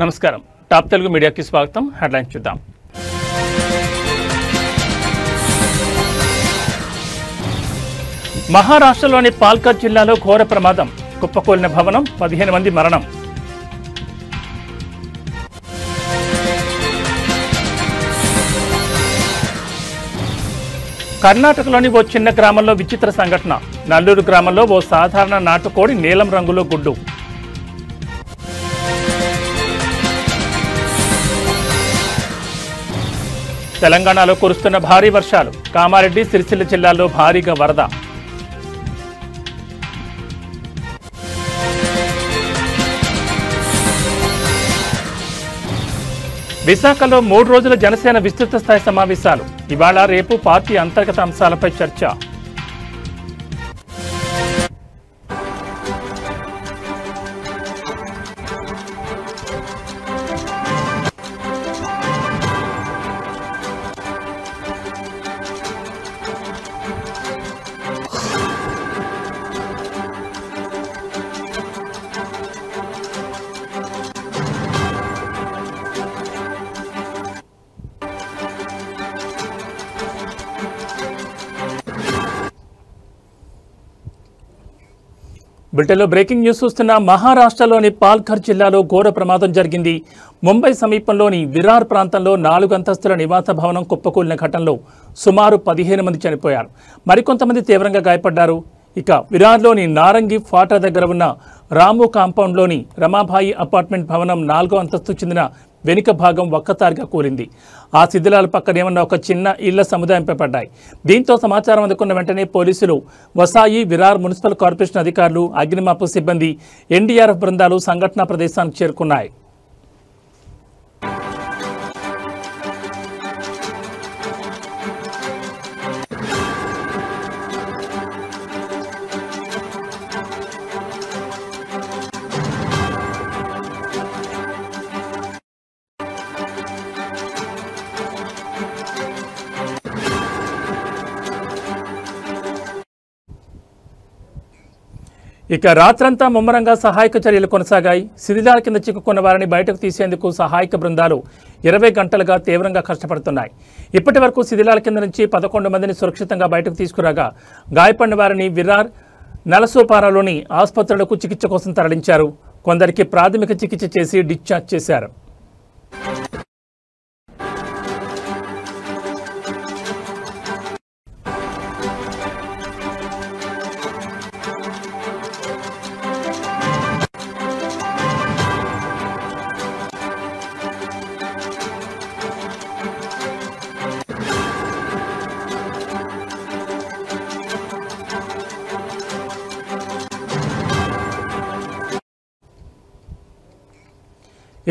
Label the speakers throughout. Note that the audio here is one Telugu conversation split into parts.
Speaker 1: నమస్కారం టాప్ తెలుగు మీడియాకి స్వాగతం హెడ్లైన్స్ చూద్దాం మహారాష్ట్రలోని పాల్ఘర్ జిల్లాలో ఘోర ప్రమాదం కుప్పకూలిన భవనం 15 మంది మరణం కర్ణాటకలోని ఓ చిన్న గ్రామంలో విచిత్ర సంఘటన నల్లూరు గ్రామంలో ఓ సాధారణ నాటుకోడి నీలం రంగులో గుడ్డు తెలంగాణలో కురుస్తున్న భారీ వర్షాలు కామారెడ్డి సిరిసిల్ల జిల్లాల్లో భారీగా వరద విశాఖలో 3 రోజుల జనసేన విస్తృత స్థాయి సమావేశాలు ఇవాళ రేపు పార్టీ అంతర్గత అంశాలపై చర్చ బ్రిటన్లో బ్రేకింగ్ న్యూస్ చూస్తున్న మహారాష్ట్రలోని పాల్ఘర్ జిల్లాలో ఘోర ప్రమాదం జరిగింది. ముంబై సమీపంలోని విరార్ ప్రాంతంలో 4 అంతస్తుల నివాస భవనం కుప్పకూలిన ఘటనలో సుమారు 15 మంది చనిపోయారు. మరికొంతమంది తీవ్రంగా గాయపడ్డారు. ఇక విరార్లోని నారంగి ఫాటా దగ్గర ఉన్న రాము కాంపౌండ్లోని రమాబాయి అపార్ట్మెంట్ భవనం 4వ అంతస్తు చెందిన వెనుక భాగం ఒక్కసారిగా కూలింది. ఆ శిథిలాల పక్కనే ఉన్న ఒక చిన్న ఇళ్ల సముదాయంపై పడ్డాయి. దీంతో సమాచారం అందుకున్న వెంటనే పోలీసులు, వసాయి, విరార్ మున్సిపల్ కార్పొరేషన్ అధికారులు, అగ్నిమాపక సిబ్బంది, ఎన్డీఆర్ఎఫ్ బృందాలు సంఘటనా ప్రదేశానికి చేరుకున్నాయి. ఇక రాత్రంతా ముమ్మరంగా సహాయక చర్యలు కొనసాగాయి. శిథిలాల కింద చిక్కుకున్న వారిని బయటకు తీసేందుకు సహాయక బృందాలు 20 గంటలుగా తీవ్రంగా కష్టపడుతున్నాయి. ఇప్పటి వరకు శిథిలాల కింద నుంచి 11 మందిని సురక్షితంగా బయటకు తీసుకురాగా గాయపడిన వారిని విరార్, నలసోపారాలోని ఆసుపత్రులకు చికిత్స కోసం తరలించారు. కొందరికి ప్రాథమిక చికిత్స చేసి డిశ్చార్జ్ చేశారు.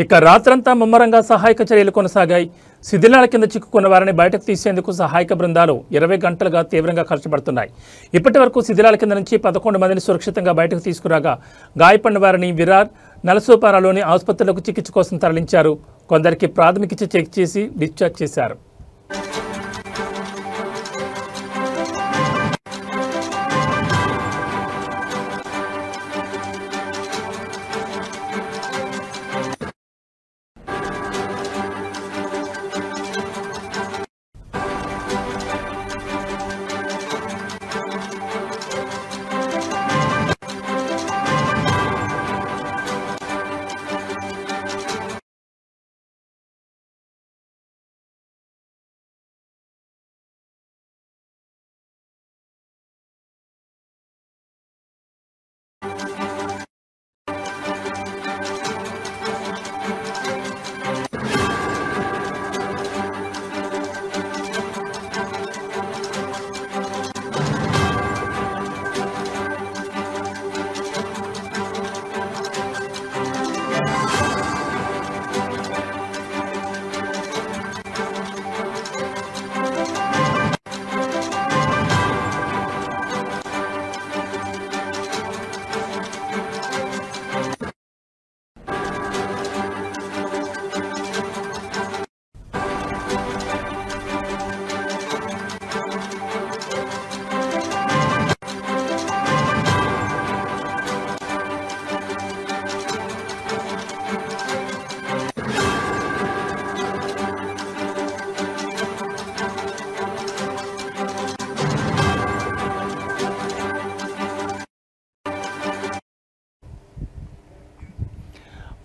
Speaker 1: ఇక రాత్రంతా ముమ్మరంగా సహాయక చర్యలు కొనసాగాయి. శిథిలాల కింద చిక్కుకున్న వారిని బయటకు తీసేందుకు సహాయక బృందాలు 20 గంటలుగా తీవ్రంగా కష్టపడుతున్నాయి. ఇప్పటి వరకు శిథిలాల కింద నుంచి 11 మందిని సురక్షితంగా బయటకు తీసుకురాగా గాయపడిన వారిని విరార్, నలసోపారాలోని ఆసుపత్రులకు చికిత్స కోసం తరలించారు. కొందరికి ప్రాథమిక చికిత్స చెక్ చేసి డిశ్చార్జ్ చేశారు.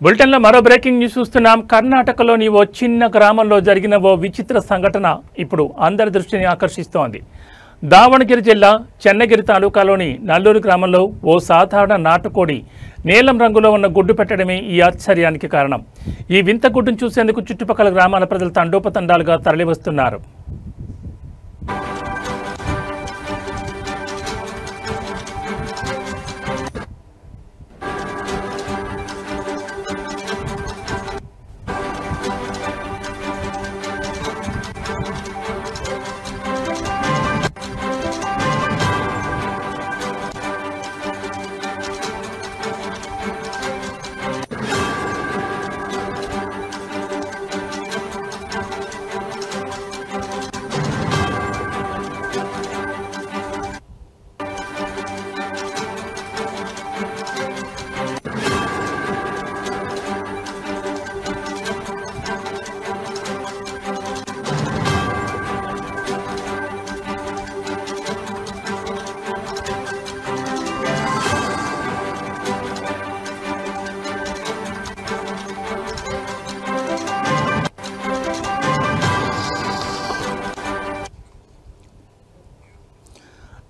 Speaker 1: బులెటిన్లో మరో బ్రేకింగ్ న్యూస్ చూస్తున్నాం. కర్ణాటకలోని ఓ చిన్న గ్రామంలో జరిగిన ఓ విచిత్ర సంఘటన ఇప్పుడు అందరి దృష్టిని ఆకర్షిస్తోంది. దావణగిరి జిల్లా చెన్నగిరి తాలూకాలోని నల్లూరు గ్రామంలో ఓ సాధారణ నాటుకోడి నీలం రంగులో ఉన్న గుడ్డు పెట్టడమే ఈ ఆశ్చర్యానికి కారణం. ఈ వింత గుడ్డును చూసేందుకు చుట్టుపక్కల గ్రామాల ప్రజలు తండోపతండాలుగా తరలివస్తున్నారు.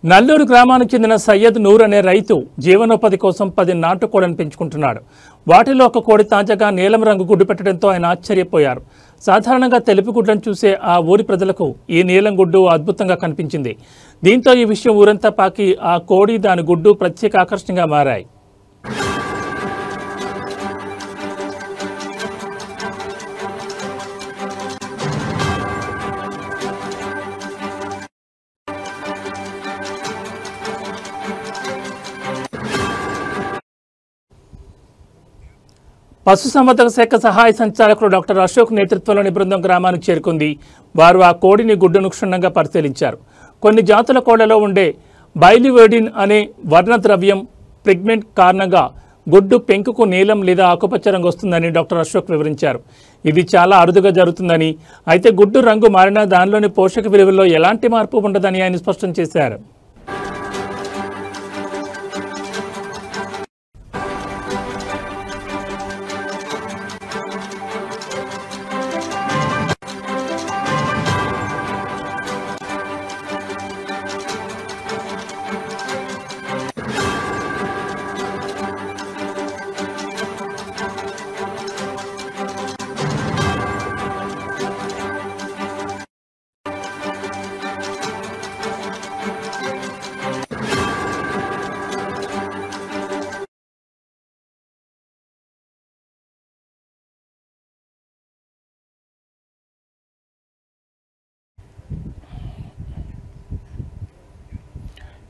Speaker 1: నల్లూరు గ్రామానికి చెందిన సయ్యద్ నూర్ అనే రైతు జీవనోపాధి కోసం 10 నాటుకోళ్లను పెంచుకుంటున్నాడు. వాటిలో ఒక కోడి తాజాగా నీలం రంగు గుడ్డు పెట్టడంతో ఆయన ఆశ్చర్యపోయారు. సాధారణంగా తెలుపు గుడ్లను చూసే ఆ ఊరి ప్రజలకు ఈ నీలం గుడ్డు అద్భుతంగా కనిపించింది. దీంతో ఈ విషయం ఊరంతా పాకి ఆ కోడి దాని గుడ్డు ప్రత్యేక ఆకర్షణగా మారాయి. పశుసంవర్ధక శాఖ సహాయ సంచాలకుడు డాక్టర్ అశోక్ నేతృత్వంలోని బృందం గ్రామానికి చేరుకుంది. వారు ఆ కోడిని గుడ్డును క్షుణ్ణంగా పరిశీలించారు. కొన్ని జాతుల కోళ్లలో ఉండే బైలివేడిన్ అనే వర్ణద్రవ్యం పిగ్మెంట్ కారణంగా గుడ్డు పెంకుకు నీలం లేదా ఆకుపచ్చ రంగు వస్తుందని డాక్టర్ అశోక్ వివరించారు. ఇది చాలా అరుదుగా జరుగుతుందని, అయితే గుడ్డు రంగు మారినా దానిలోని పోషక విలువల్లో ఎలాంటి మార్పు ఉండదని ఆయన స్పష్టం చేశారు.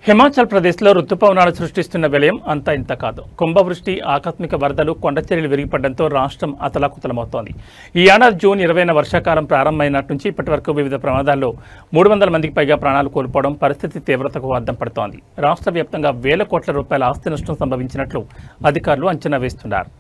Speaker 1: హిమాచల్ ప్రదేశ్లో రుతుపవనాలు సృష్టిస్తున్న విలయం అంతా ఇంత కాదు. కుంభవృష్టి, ఆకస్మిక వరదలు, కొండచర్యలు విరిగిపడడంతో రాష్ట్రం అతలాకుతలమవుతోంది. ఈ ఏడాది జూన్ 20న వర్షాకాలం ప్రారంభమైనట్టు నుంచి ఇప్పటి వరకు వివిధ ప్రమాదాల్లో 300 మందికి పైగా ప్రాణాలు కోల్పోవడం పరిస్థితి తీవ్రతకు అద్దం పడుతోంది. రాష్ట్ర వ్యాప్తంగా వేల కోట్ల రూపాయల ఆస్తి నష్టం సంభవించినట్లు అధికారులు అంచనా వేస్తున్నారు.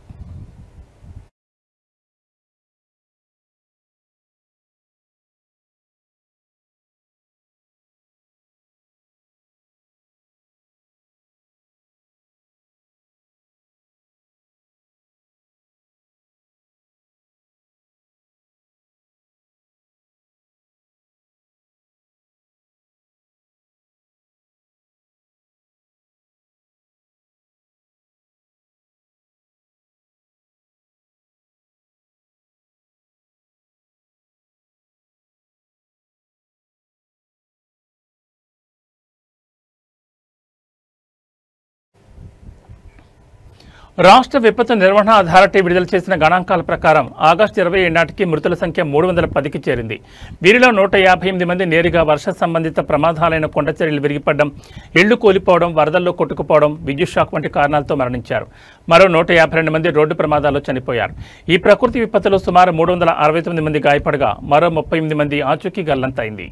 Speaker 1: రాష్ట్ర విపత్తు నిర్వహణ అథారిటీ విడుదల చేసిన గణాంకాల ప్రకారం ఆగస్టు 27 నాటికి మృతుల సంఖ్య 310కి చేరింది. వీరిలో 158 మంది నేరుగా వర్ష సంబంధిత ప్రమాదాలైన కొండచర్యలు విరిగిపడడం, ఇళ్లు కూలిపోవడం, వరదల్లో కొట్టుకుపోవడం, విద్యుత్ షాక్ వంటి కారణాలతో మరణించారు. మరో 152 మంది రోడ్డు ప్రమాదాల్లో చనిపోయారు. ఈ ప్రకృతి విపత్తులో సుమారు 369 మంది గాయపడగా మరో 38 మంది ఆచూకీ గల్లంతైంది.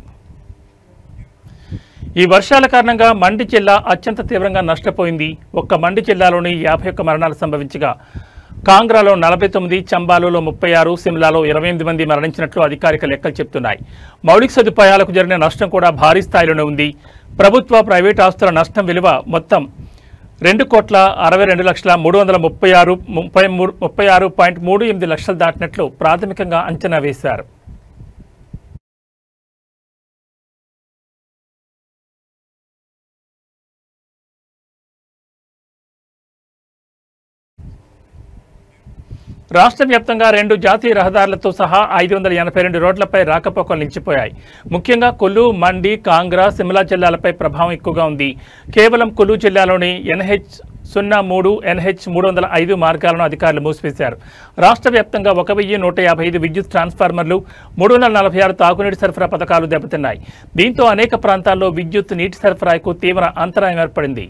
Speaker 1: ఈ వర్షాల కారణంగా మండి జిల్లా అత్యంత తీవ్రంగా నష్టపోయింది. ఒక్క మండి జిల్లాలోని 51 మరణాలు సంభవించగా కాంగ్రాలో 49, చంబాలో 36, సిమ్లాలో 28 మంది మరణించినట్లు అధికారిక లెక్కలు చెబుతున్నాయి. మౌలిక సదుపాయాలకు జరిగిన నష్టం కూడా భారీ స్థాయిలోనే ఉంది. ప్రభుత్వ, ప్రైవేట్ ఆస్తుల నష్టం విలువ మొత్తం 2,62,336,36.38 లక్షలు దాటినట్లు ప్రాథమికంగా అంచనా వేశారు. రాష్ట్ర వ్యాప్తంగా 2 జాతీయ రహదారులతో సహా 582 రోడ్లపై రాకపోకలు నిలిచిపోయాయి. ముఖ్యంగా కులు, మండి, కాంగ్రా, సిమ్లా జిల్లాలపై ప్రభావం ఎక్కువగా ఉంది. కేవలం కులు జిల్లాలోని NH03, NH305 మార్గాలను అధికారులు మూసివేశారు. రాష్ట్ర వ్యాప్తంగా 1,155 విద్యుత్ ట్రాన్స్ఫార్మర్లు, 346 తాగునీటి సరఫరా పథకాలు దెబ్బతిన్నాయి. దీంతో అనేక ప్రాంతాల్లో విద్యుత్, నీటి సరఫరాకు తీవ్ర అంతరాయం ఏర్పడింది.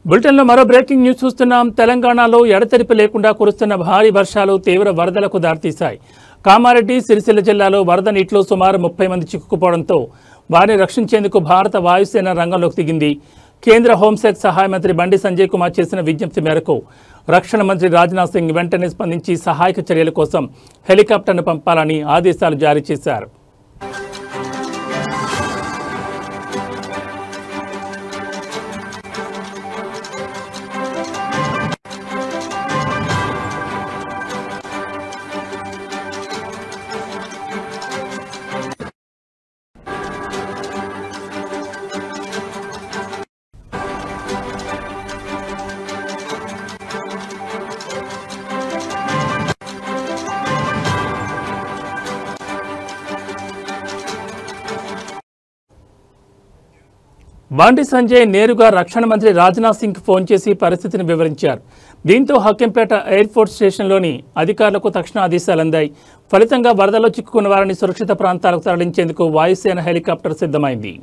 Speaker 1: బులెటిన్లో మరో బ్రేకింగ్ న్యూస్ చూస్తున్నాం. తెలంగాణలో ఎడతెరిపి లేకుండా కురుస్తున్న భారీ వర్షాలు తీవ్ర వరదలకు దారితీశాయి. కామారెడ్డి, సిరిసిల్ల జిల్లాలో వరద నీటిలో సుమారు 30 మంది చిక్కుకుపోవడంతో వారిని రక్షించేందుకు భారత వాయుసేన రంగంలోకి దిగింది. కేంద్ర హోంశాఖ సహాయ మంత్రి బండి సంజయ్ కుమార్ చేసిన విజ్ఞప్తి మేరకు రక్షణ మంత్రి రాజ్నాథ్ సింగ్ వెంటనే స్పందించి సహాయక చర్యల కోసం హెలికాప్టర్ను పంపాలని ఆదేశాలు జారీ చేశారు. బండి సంజయ్ నేరుగా రక్షణ మంత్రి రాజ్నాథ్ సింగ్ ఫోన్ చేసి పరిస్థితిని వివరించారు. దీంతో హక్కింపేట ఎయిర్ఫోర్స్ స్టేషన్లోని అధికారులకు తక్షణ ఆదేశాలు అందాయి. ఫలితంగా వరదలో చిక్కుకున్న వారిని సురక్షిత ప్రాంతాలకు తరలించేందుకు వాయుసేన హెలికాప్టర్ సిద్ధమైంది.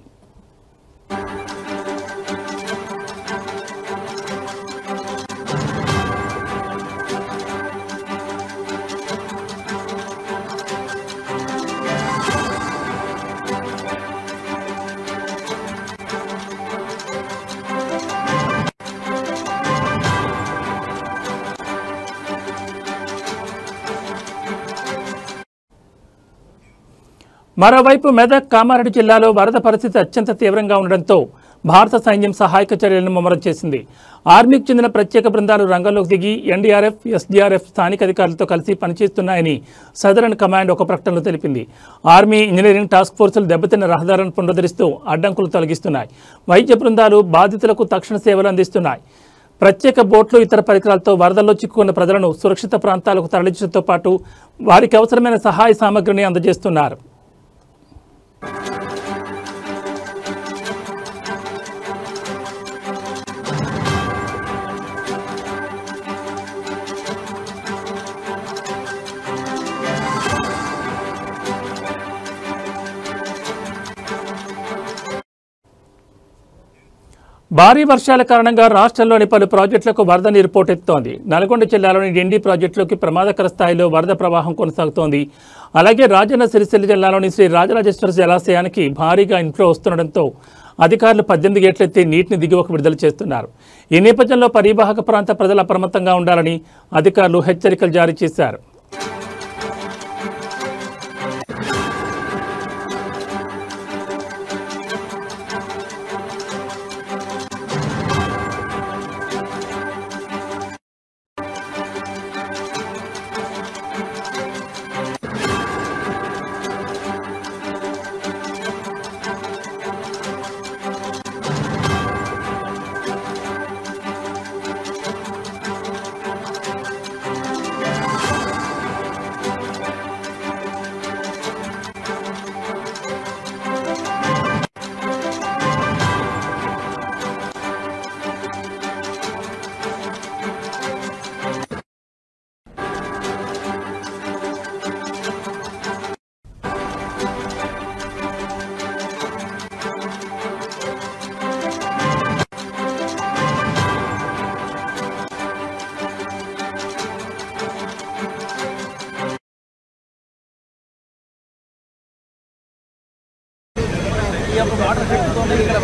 Speaker 1: మరోవైపు మెదక్, కామారెడ్డి జిల్లాలో వరద పరిస్థితి అత్యంత తీవ్రంగా ఉండడంతో భారత సైన్యం సహాయక చర్యలను ముమ్మరం చేసింది. ఆర్మీకి చెందిన ప్రత్యేక బృందాలు రంగంలోకి దిగి ఎన్డీఆర్ఎఫ్, ఎస్డీఆర్ఎఫ్ స్థానిక అధికారులతో కలిసి పనిచేస్తున్నాయని సదరన్ కమాండ్ ఒక ప్రకటనలో తెలిపింది. ఆర్మీ, ఇంజనీరింగ్ టాస్క్ ఫోర్సులు దెబ్బతిన్న రహదారులను పునరుద్ధరిస్తూ అడ్డంకులు తొలగిస్తున్నాయి. వైద్య బృందాలు బాధితులకు తక్షణ సేవలు అందిస్తున్నాయి. ప్రత్యేక బోట్లు, ఇతర పరికరాలతో వరదల్లో చిక్కుకున్న ప్రజలను సురక్షిత ప్రాంతాలకు తరలించడంతో పాటు వారికి అవసరమైన సహాయ సామగ్రిని అందజేస్తున్నారు. భారీ వర్షాల కారణంగా రాష్ట్రంలోని పలు ప్రాజెక్టులకు వరద నీరు పోటెత్తుతోంది. నల్గొండ జిల్లాలోని డిండి ప్రాజెక్టులోకి ప్రమాదకర స్థాయిలో వరద ప్రవాహం కొనసాగుతోంది. అలాగే రాజన్న సిరిసిల్ల జిల్లాలోని శ్రీ రాజరాజేశ్వర జలాశయానికి భారీగా ఇన్ఫ్లో వస్తుండటంతో అధికారులు 18 గేట్లెత్తి నీటిని దిగువకు విడుదల చేస్తున్నారు. ఈ నేపథ్యంలో పరివాహక ప్రాంత ప్రజలు అప్రమత్తంగా ఉండాలని అధికారులు హెచ్చరికలు జారీ చేశారు.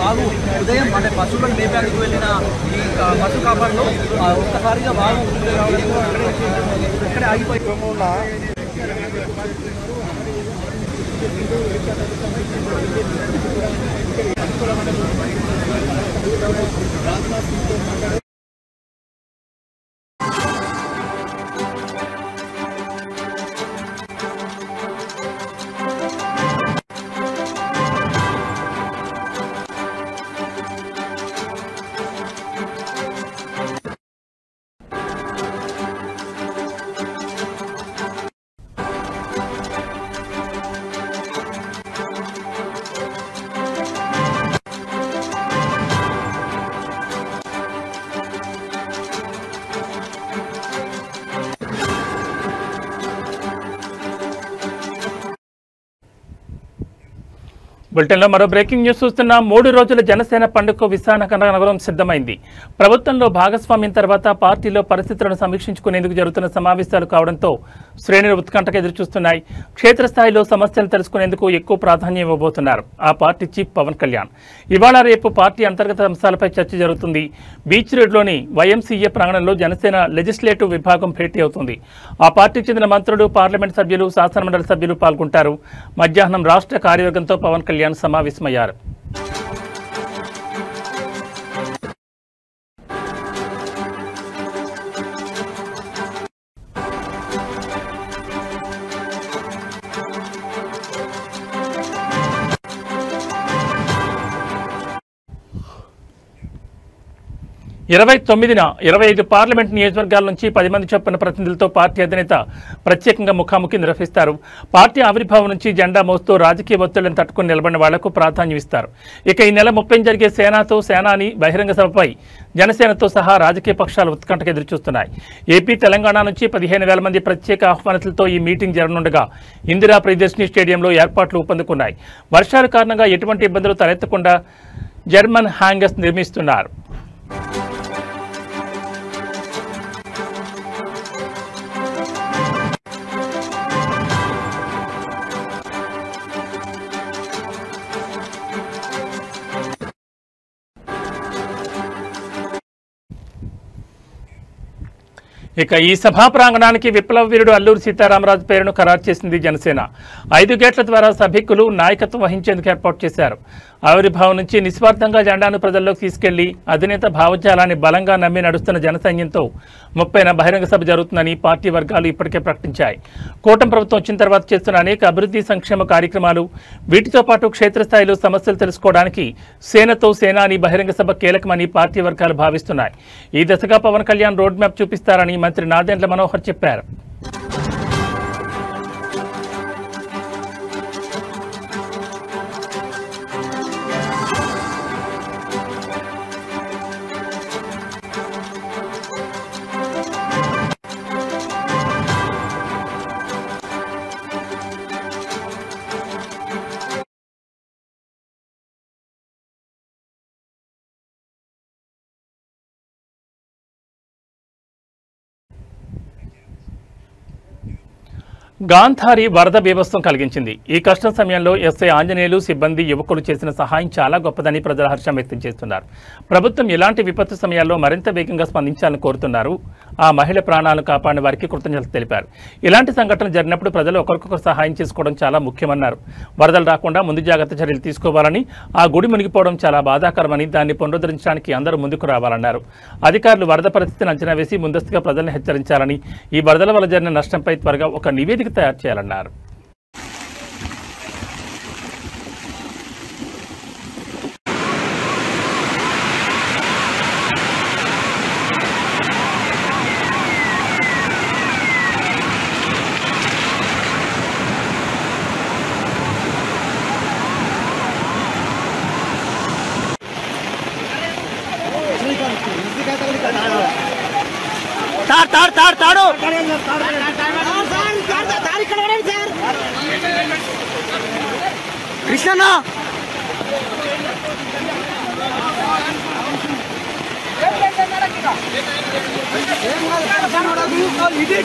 Speaker 2: వాగు ఉదయం అంటే పశువులను మేపడానికి వెళ్ళిన ఈ పశు కాపాడులో ఒక్కసారిగా వాగు అక్కడే ఆగిపోయి
Speaker 1: బులెటిన్లో మరో బ్రేకింగ్ న్యూస్ చూస్తున్న 3 రోజుల జనసేన పండుగకు విశాఖనగరం సిద్ధమైంది. ప్రభుత్వంలో భాగస్వామ్యం తర్వాత పార్టీలో పరిస్థితులను సమీక్షించుకునేందుకు జరుగుతున్న సమావేశాలు కావడంతో శ్రేణులు ఉత్కంఠకు ఎదురుచూస్తున్నాయి. క్షేత్రస్థాయిలో సమస్యలు తెలుసుకునేందుకు ఎక్కువ ప్రాధాన్యం ఇవ్వబోతున్నారు ఆ పార్టీ చీఫ్ పవన్ కళ్యాణ్. ఇవాళ రేపు పార్టీ అంతర్గత అంశాలపై చర్చ జరుగుతుంది. బీచ్ రోడ్లోని వైఎంసీఏ ప్రాంగణంలో జనసేన లెజిస్లేటివ్ విభాగం భేటీ అవుతుంది. ఆ పార్టీకి చెందిన మంత్రులు, పార్లమెంట్ సభ్యులు, శాసనమండలి సభ్యులు పాల్గొంటారు. మధ్యాహ్నం రాష్ట్ర కార్యవర్గంతో పవన్ కళ్యాణ్ సమావేశమయ్యారు. ఇరవై 25 పార్లమెంట్ నియోజకవర్గాల నుంచి 10 మంది చొప్పున ప్రతినిధులతో పార్టీ అధినేత ప్రత్యేకంగా ముఖాముఖి నిర్వహిస్తారు. పార్టీ ఆవిర్భావం నుంచి జెండా మోస్తూ రాజకీయ ఒత్తిళ్లను తట్టుకుని నిలబడిన వాళ్లకు ప్రాధాన్యం ఇస్తారు. ఇక ఈ నెల 30 జరిగే సేనాని బహిరంగ సభపై జనసేనతో సహా రాజకీయ పక్షాలు ఉత్కంఠకు ఎదురుచూస్తున్నాయి. ఏపీ, తెలంగాణ నుంచి 15,000 మంది ప్రత్యేక ఆహ్వానితులతో ఈ మీటింగ్ జరగనుండగా ఇందిరా ప్రియదర్శిని స్టేడియంలో ఏర్పాట్లు ఊపందుకున్నాయి. వర్షాల కారణంగా ఎటువంటి ఇబ్బందులు తలెత్తకుండా జర్మన్ హ్యాంగర్స్ నిర్మిస్తున్నారు. ఇక ఈ సభా ప్రాంగణానికి విప్లవ వీరుడు అల్లూరి సీతారామరాజు పేరును ఖరారు చేసింది జనసేన. 5 గేట్ల ద్వారా సభికులు నాయకత్వం వహించేందుకు ఏర్పాటు చేశారు. ఆవిర్భావం నుంచి నిస్వార్థంగా జెండాను ప్రజల్లోకి తీసుకెళ్లి అధినేత భావజాలాన్ని బలంగా నమ్మి నడుస్తున్న జనసైన్యంతో 30న బహిరంగ సభ జరుగుతుందని పార్టీ వర్గాలు ఇప్పటికే ప్రకటించాయి. కూటమి ప్రభుత్వం వచ్చిన తర్వాత చేస్తున్న అనేక అభివృద్ధి సంక్షేమ కార్యక్రమాలు, వీటితో పాటు క్షేత్రస్థాయిలో సమస్యలు తెలుసుకోవడానికి సేనాని బహిరంగ సభ కీలకమని పార్టీ వర్గాలు భావిస్తున్నాయి. ఈ దశగా పవన్ కళ్యాణ్ రోడ్ మ్యాప్ చూపిస్తారని మంత్రి నాదెండ్ల మనోహర్ చెప్పారు. గాంధారి వరద బీభత్సం కలిగించింది. ఈ కష్టం సమయంలో ఎస్ఐ ఆంజనేయులు, సిబ్బంది, యువకులు చేసిన సహాయం చాలా గొప్పదని ప్రజల హర్షం వ్యక్తం చేస్తున్నారు. ప్రభుత్వం ఇలాంటి విపత్తు సమయాల్లో మరింత వేగంగా స్పందించాలని కోరుతున్నారు. ఆ మహిళ ప్రాణాలను కాపాడిన వారికి కృతజ్ఞతలు తెలిపారు. ఇలాంటి సంఘటనలు జరిగినప్పుడు ప్రజలు ఒకరికొకరు సహాయం చేసుకోవడం చాలా ముఖ్యమన్నారు. వరదలు రాకుండా ముందు జాగ్రత్త చర్యలు తీసుకోవాలని, ఆ గుడి మునిగిపోవడం చాలా బాధాకరమని, దాన్ని పునరుద్ధరించడానికి అందరూ ముందుకు రావాలన్నారు. అధికారులు వరద పరిస్థితిని అంచనా వేసి ముందస్తుగా ప్రజలను హెచ్చరించాలని, ఈ వరదల వల్ల జరిగిన నష్టంపై త్వరగా ఒక నివేదిక తయారు చేయాలన్నారు.
Speaker 2: తాడు కృష్ణ ఇది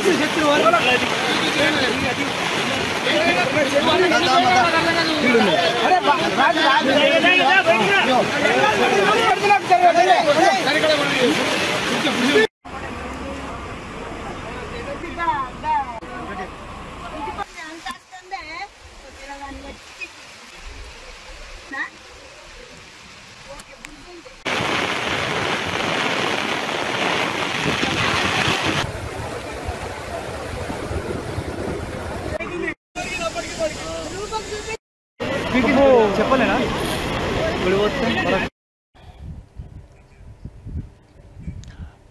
Speaker 2: చెప్పలేనా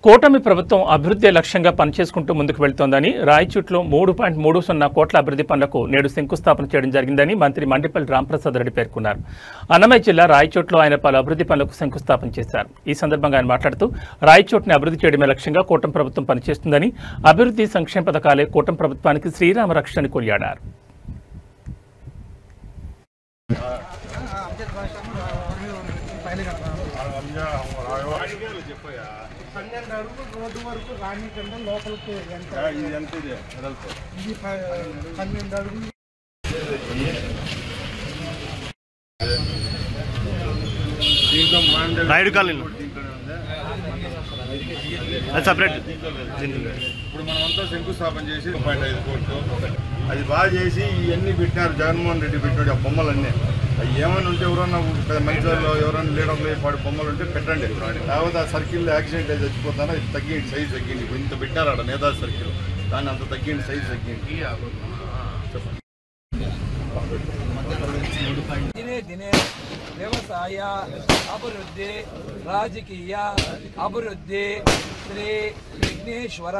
Speaker 1: కూటమి ప్రభుత్వం అభివృద్ధి లక్ష్యంగా పనిచేసుకుంటూ ముందుకు వెళ్తోందని రాయచూట్లో 3.30 కోట్ల అభివృద్ధి పనులకు నేడు శంకుస్థాపన చేయడం జరిగిందని మంత్రి మండిపల్లి రాంప్రసాద్ రెడ్డి పేర్కొన్నారు. అన్నమయ్య జిల్లా రాయచూట్లో ఆయన పలు అభివృద్ధి పనులకు శంకుస్థాపన చేశారు. ఈ సందర్భంగా ఆయన మాట్లాడుతూ రాయచూట్ని అభివృద్ధి చేయడమే లక్ష్యంగా కూటమి ప్రభుత్వం పనిచేస్తుందని, అభివృద్ధి సంక్షేమ పథకాలే కూటమి ప్రభుత్వానికి శ్రీరామ రక్షని కొనియాడారు.
Speaker 3: రోడ్డు వరకు రాణి కంటే లోపలికి 12 అడుగులు
Speaker 4: నాయుడు కాలనీ సపరేట్.
Speaker 5: ఇప్పుడు మనమంతా శంకుస్థాపన చేసి 5 కోట్లు అది బాగా చేసి ఇవన్నీ పెట్టినారు. జగన్మోహన్ రెడ్డి పెట్టాడు ఆ బొమ్మలన్నీ. అవి ఏమైనా ఉంటే ఎవరన్నా మంచి వాళ్ళు ఎవరైనా లీడర్లు వాడి బొమ్మలు ఉంటే పెట్టండి. లేకపోతే ఆ సర్కిల్లో యాక్సిడెంట్ అయితే చచ్చిపోతానో ఇది తగ్గింది, సైజ్ తగ్గింది. ఇప్పుడు ఇంత పెట్టారు ఆడ నేతాజీ సర్కిల్, దాన్ని అంత తగ్గింది, సైజ్ తగ్గింది. చెప్పండి.
Speaker 2: దినే దినే వ్యవసాయ అభివృద్ధి, రాజకీయ అభివృద్ధి శ్రీ విఘ్నేశ్వర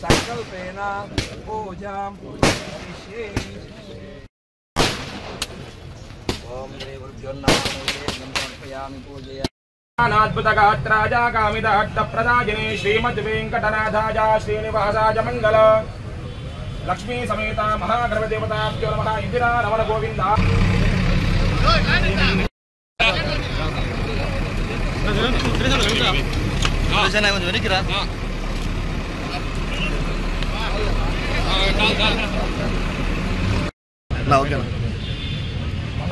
Speaker 2: సంకల్పేన పూజాం ఓం శ్రీ గురుభ్యో నమః పూజయ
Speaker 6: అద్భుతగాత్రాజా కామిదార్థప్రదాజినే శ్రీమద్వేంకటనాథాజ శ్రీనివాసాజ మంగళ లక్ష్మీ సమేత మహాగణపదేవతాభ్యో నమః. ఇందిరా రమణ గోవింద.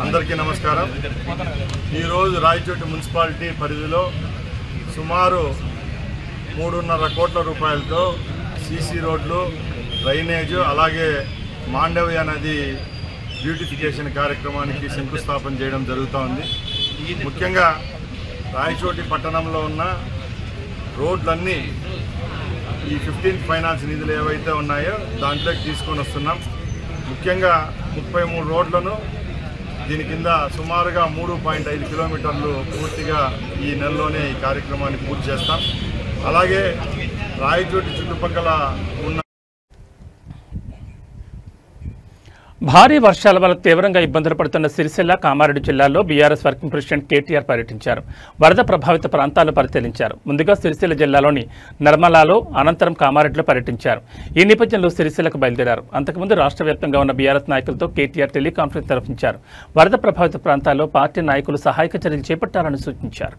Speaker 5: అందరికీ నమస్కారం. ఈరోజు రాయచోటి మున్సిపాలిటీ పరిధిలో సుమారు 3.5 కోట్ల రూపాయలతో సీసీ రోడ్లు, డ్రైనేజ్, అలాగే మాండవ్య నది బ్యూటిఫికేషన్ కార్యక్రమానికి శంకుస్థాపన చేయడం జరుగుతూ ఉంది. ముఖ్యంగా రాయచోటి పట్టణంలో ఉన్న రోడ్లన్నీ ఈ 15th ఫైనాన్స్ నిధులు ఏవైతే ఉన్నాయో దాంట్లోకి తీసుకొని వస్తున్నాం. ముఖ్యంగా 33 రోడ్లను దీని కింద సుమారుగా 3.5 కిలోమీటర్లు పూర్తిగా ఈ నెలలోనే ఈ కార్యక్రమాన్ని పూర్తి చేస్తాం. అలాగే రాయచోటి చుట్టుపక్కల ఉన్న
Speaker 1: భారీ వర్షాల వల్ల తీవ్రంగా ఇబ్బందులు పడుతున్న సిరిసిల్ల, కామారెడ్డి జిల్లాల్లో బీఆర్ఎస్ వర్కింగ్ ప్రెసిడెంట్ కేటీఆర్ పర్యటించారు. వరద ప్రభావిత ప్రాంతాలను పరిశీలించారు. ముందుగా సిరిసిల్ల జిల్లాలోని నర్మలాలో, అనంతరం కామారెడ్డిలో పర్యటించారు. ఈ నేపథ్యంలో సిరిసిల్లకు బయలుదేరారు. అంతకుముందు రాష్ట్ర వ్యాప్తంగా ఉన్న బీఆర్ఎస్ నాయకులతో కేటీఆర్ టెలికాన్ఫరెన్స్ నిర్వహించారు. వరద ప్రభావిత ప్రాంతాల్లో పార్టీ నాయకులు సహాయక చర్యలు చేపట్టాలని సూచించారు.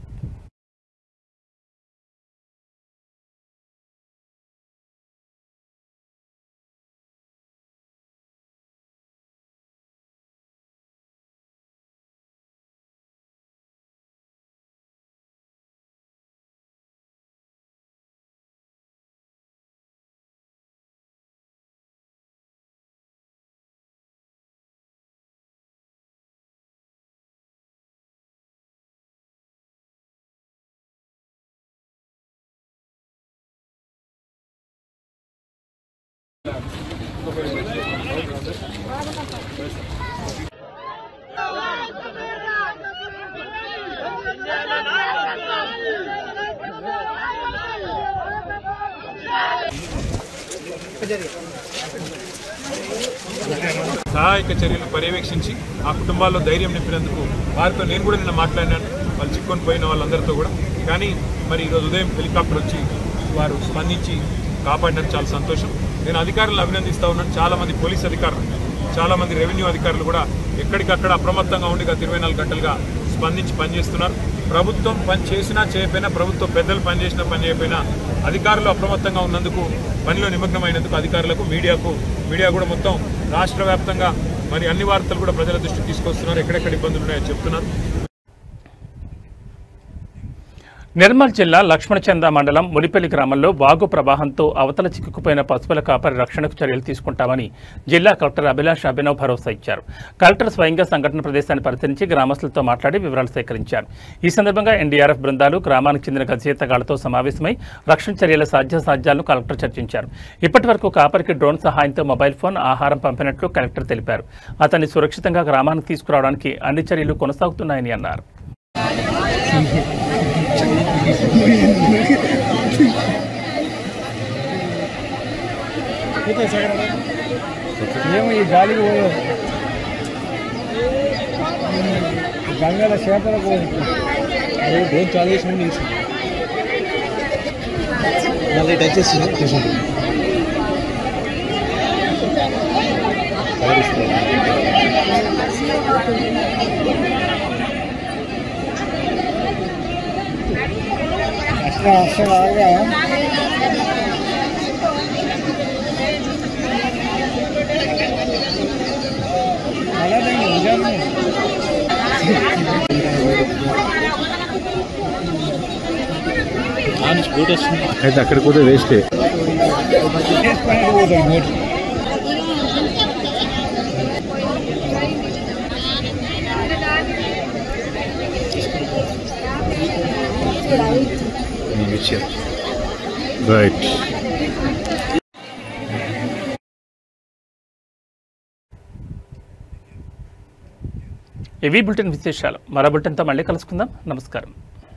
Speaker 7: సహాయక చర్యలు పర్యవేక్షించి ఆ కుటుంబాల్లో ధైర్యం నింపినందుకు వారితో నేను కూడా నిన్న మాట్లాడినాను. వాళ్ళు చిక్కుకొని పోయిన వాళ్ళందరితో కూడా. కానీ మరి ఈరోజు ఉదయం హెలికాప్టర్ వచ్చి వారు స్పందించి కాపాడినందుకు చాలా సంతోషం. నేను అధికారులను అభినందిస్తూ ఉన్నాను. చాలామంది పోలీస్ అధికారులు, చాలామంది రెవెన్యూ అధికారులు కూడా ఎక్కడికక్కడ అప్రమత్తంగా ఉండి గత 24 గంటలుగా స్పందించి పనిచేస్తున్నారు. ప్రభుత్వం పని చేసినా చేయకపోయినా, ప్రభుత్వ పెద్దలు పని చేసినా పని చేయకపోయినా అధికారులు అప్రమత్తంగా ఉన్నందుకు, పనిలో నిమగ్నమైనందుకు అధికారులకు, మీడియా కూడా మొత్తం రాష్ట్ర వ్యాప్తంగా మరి అన్ని వార్తలు కూడా ప్రజల దృష్టికి తీసుకొస్తున్నారు. ఎక్కడెక్కడ ఇబ్బందులు ఉన్నాయో చెప్తున్నారు.
Speaker 1: నిర్మల్ జిల్లా లక్ష్మణచంద మండలం మునిపల్లి గ్రామంలో వాగు ప్రవాహంతో అవతల చిక్కుకుపోయిన పశువుల కాపరి రక్షణకు చర్యలు తీసుకుంటామని జిల్లా కలెక్టర్ అభిలాష్ అభినవ్ భరోసా ఇచ్చారు. కలెక్టర్ స్వయంగా సంఘటన ప్రదేశాన్ని పరిశీలించి గ్రామస్తులతో మాట్లాడి వివరాలు సేకరించారు. ఈ సందర్భంగా ఎన్డీఆర్ఎఫ్ బృందాలు, గ్రామానికి చెందిన గజేతగాళ్లతో సమావేశమై రక్షణ చర్యల సాధ్యాసాధ్యాలను కలెక్టర్ చర్చించారు. ఇప్పటి వరకు కాపరికి డ్రోన్ సహాయంతో మొబైల్ ఫోన్, ఆహారం పంపినట్లు కలెక్టర్ తెలిపారు. అతన్ని సురక్షితంగా గ్రామానికి తీసుకురావడానికి అన్ని చర్యలు కొనసాగుతున్నాయని అన్నారు.
Speaker 3: ఏమో ఈ గాలికి గంగల చేపలకు డ్రోన్ చాలు చేసి మళ్ళీ టచ్ చేస్తుంది. అసలు అయితే అక్కడికి పోతే వేస్టే. రైట్.
Speaker 1: ఇవి బులెటిన్ విశేషాలు. మరో బులెటిన్తో మళ్ళీ కలుసుకుందాం. నమస్కారం.